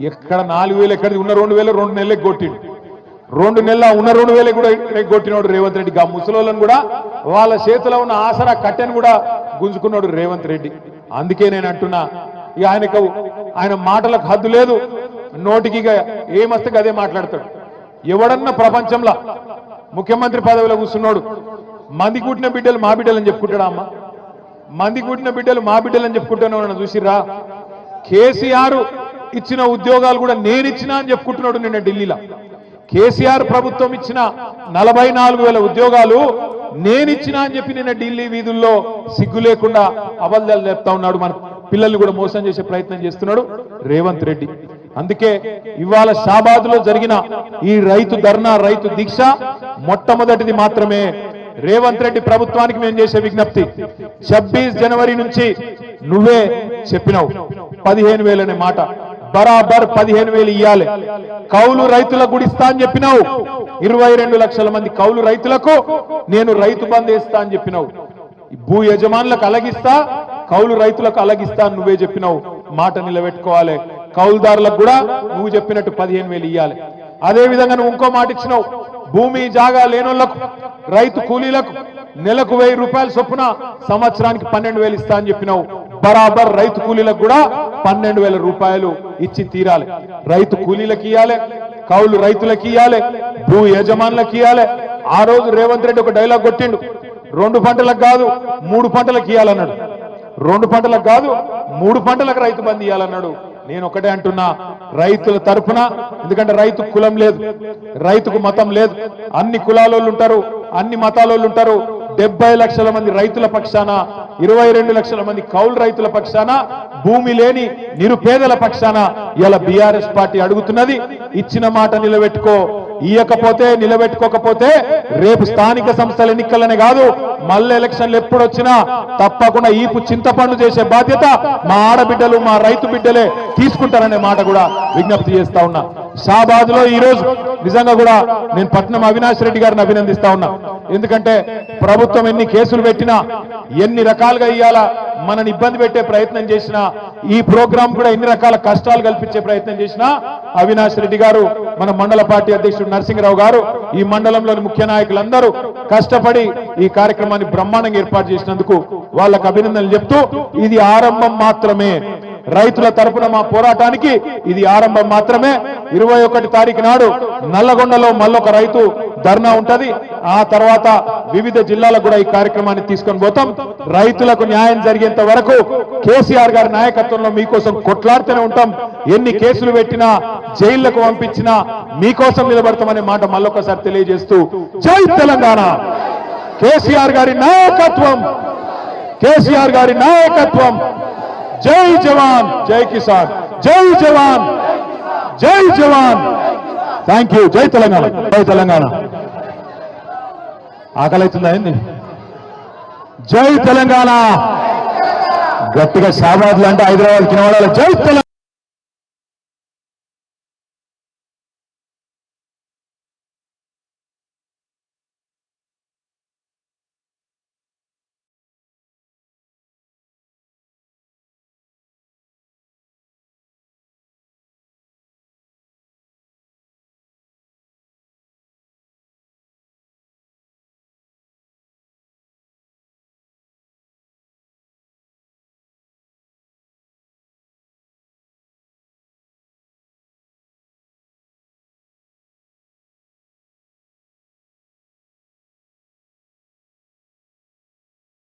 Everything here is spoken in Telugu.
ఎక్కడ 4000 ఎక్కడిది ఉన్న 2000 2 నెలలకు కొట్టిండు 2 నెలల ఉన్న 2000 కూడా కొట్టినోడు రేవంత్ రెడ్డి. ఆ ముసలోళ్ళను కూడా వాళ్ళ చేతిలో ఉన్న ఆసరా కట్టెను కూడా గుంజుకున్నాడు రేవంత్ రెడ్డి. అందుకే నేను అంటున్నా ఇక ఆయన మాటలకు హద్దు లేదు, నోటికి ఏమస్తే అదే మాట్లాడతాడు. ఎవడన్నా ప్రపంచంలో ముఖ్యమంత్రి పదవిలో కూర్చున్నాడు మంది కూటిన బిడ్డలు మా బిడ్డలు అని చెప్పుకుంటాడా అమ్మ? మంది కూటిన బిడ్డలు మా బిడ్డలు అని చెప్పుకుంటున్నావు చూసిరా? కేసీఆర్ ఇచ్చిన ఉద్యోగాలు కూడా నేను ఇచ్చినా అని చెప్పుకుంటున్నాడు నిన్న ఢిల్లీలో. కేసీఆర్ ప్రభుత్వం ఇచ్చిన 44,000 ఉద్యోగాలు నేనిచ్చినా అని చెప్పి నిన్న ఢిల్లీ వీధుల్లో సిగ్గు లేకుండా అబద్ధాలు చెప్తా ఉన్నాడు. మన పిల్లల్ని కూడా మోసం చేసే ప్రయత్నం చేస్తున్నాడు రేవంత్ రెడ్డి. అందుకే ఇవాళ షాబాద్ లో జరిగిన ఈ రైతు ధర్నా రైతు దీక్ష మొట్టమొదటిది మాత్రమే. రేవంత్ రెడ్డి ప్రభుత్వానికి మేము చేసే విజ్ఞప్తి, 26 జనవరి నుంచి నువ్వే చెప్పినావు 15,000 అనే మాట, బరాబర్ 15,000 ఇయ్యాలి. కౌలు రైతులకు కూడా ఇస్తా అని చెప్పినావు. 22 లక్షల మంది కౌలు రైతులకు నేను రైతు బంధు వేస్తా అని చెప్పినావు. భూ యజమానులకు అలాగిస్తా, కౌలు రైతులకు అలాగిస్తా అని నువ్వే చెప్పినావు. మాట నిలబెట్టుకోవాలి. కౌలుదారులకు కూడా నువ్వు చెప్పినట్టు 15,000 ఇయ్యాలి. అదే విధంగా నువ్వు ఇంకో మాట ఇచ్చినావు, భూమి జాగా లేనోళ్లకు రైతు కూలీలకు నెలకు 1000 రూపాయల చొప్పున సంవత్సరానికి 12,000 ఇస్తా అని చెప్పినావు. బరాబర్ రైతు కూలీలకు కూడా 12,000 రూపాయలు ఇచ్చి తీరాలి. రైతు కూలీలకు ఇయ్యాలి, కౌలు రైతులకు ఇయ్యాలి, భూ యజమానులకు ఇయ్యాలి. ఆ రోజు రేవంత్ రెడ్డి ఒక డైలాగ్ కొట్టిండు, 2 పంటలకు కాదు 3 పంటలకు ఇయ్యాలన్నాడు. 2 పంటలకు కాదు 3 పంటలకు రైతు బంధు ఇయ్యాలన్నాడు. నేను ఒకటే అంటున్నా, రైతుల తరఫున, ఎందుకంటే రైతు కులం లేదు, రైతుకు మతం లేదు, అన్ని కులాలోళ్ళు ఉంటారు, అన్ని మతాలోళ్ళు ఉంటారు. 70 లక్షల మంది రైతుల పక్షాన, 22 లక్షల మంది కౌలు రైతుల పక్షాన, భూమి లేని నిరుపేదల పక్షాన ఇలా బీఆర్ఎస్ పార్టీ అడుగుతున్నది. ఇచ్చిన మాట నిలబెట్టుకో, ఇయ్యకపోతే నిలబెట్టుకోకపోతే రేపు స్థానిక సంస్థల ఎన్నికలనే కాదు మళ్ళీ ఎలక్షన్లు ఎప్పుడొచ్చినా తప్పకుండా ఈపు చింతపండు చేసే బాధ్యత మా ఆడబిడ్డలు మా రైతు బిడ్డలే తీసుకుంటారనే మాట కూడా విజ్ఞప్తి చేస్తా ఉన్నా. షాబాద్ లో ఈ రోజు నిజంగా కూడా నేను పట్నం అవినాష్ రెడ్డి గారిని అభినందిస్తా ఉన్నా. ఎందుకంటే ప్రభుత్వం ఎన్ని కేసులు పెట్టినా, ఎన్ని రకాలుగా ఇయ్యాలా మనని ఇబ్బంది పెట్టే ప్రయత్నం చేసినా, ఈ ప్రోగ్రాం కూడా ఎన్ని రకాల కష్టాలు కల్పించే ప్రయత్నం చేసినా అవినాష్ రెడ్డి గారు, మన మండల పార్టీ అధ్యక్షుడు నరసింహరావు గారు, ఈ మండలంలోని ముఖ్య నాయకులందరూ కష్టపడి ఈ కార్యక్రమాన్ని బ్రహ్మాండంగా ఏర్పాటు చేసినందుకు వాళ్ళకు అభినందనలు చెప్తూ, ఇది ఆరంభం మాత్రమే. రైతుల తరపున మా పోరాటానికి ఇది ఆరంభం మాత్రమే. 21 తారీఖు నాడు నల్లగొండలో మళ్ళొక రైతు ధర్నా ఉంటది. ఆ తర్వాత వివిధ జిల్లాలకు కూడా ఈ కార్యక్రమాన్ని తీసుకొని పోతాం. రైతులకు న్యాయం జరిగేంత వరకు కేసీఆర్ గారి నాయకత్వంలో మీకోసం కొట్లాడుతూనే ఉంటాం. ఎన్ని కేసులు పెట్టినా, జైళ్లకు పంపించినా మీకోసం నిలబడతామనే మాట మళ్ళొకసారి తెలియజేస్తూ, జై తెలంగాణ, కేసీఆర్ గారి నాయకత్వం, కేసీఆర్ గారి నాయకత్వం. జై జవాన్ జై కిసాన్, జై జవాన్ జై జవాన్. Thank you. జై తెలంగాణ, జై తెలంగాణ. ఆకలి అవుతుందా ఏంది? జై తెలంగాణ. గట్టిగా షాబాద్లు అంటే హైదరాబాద్ కినవాడాలి. జై తెలంగాణ.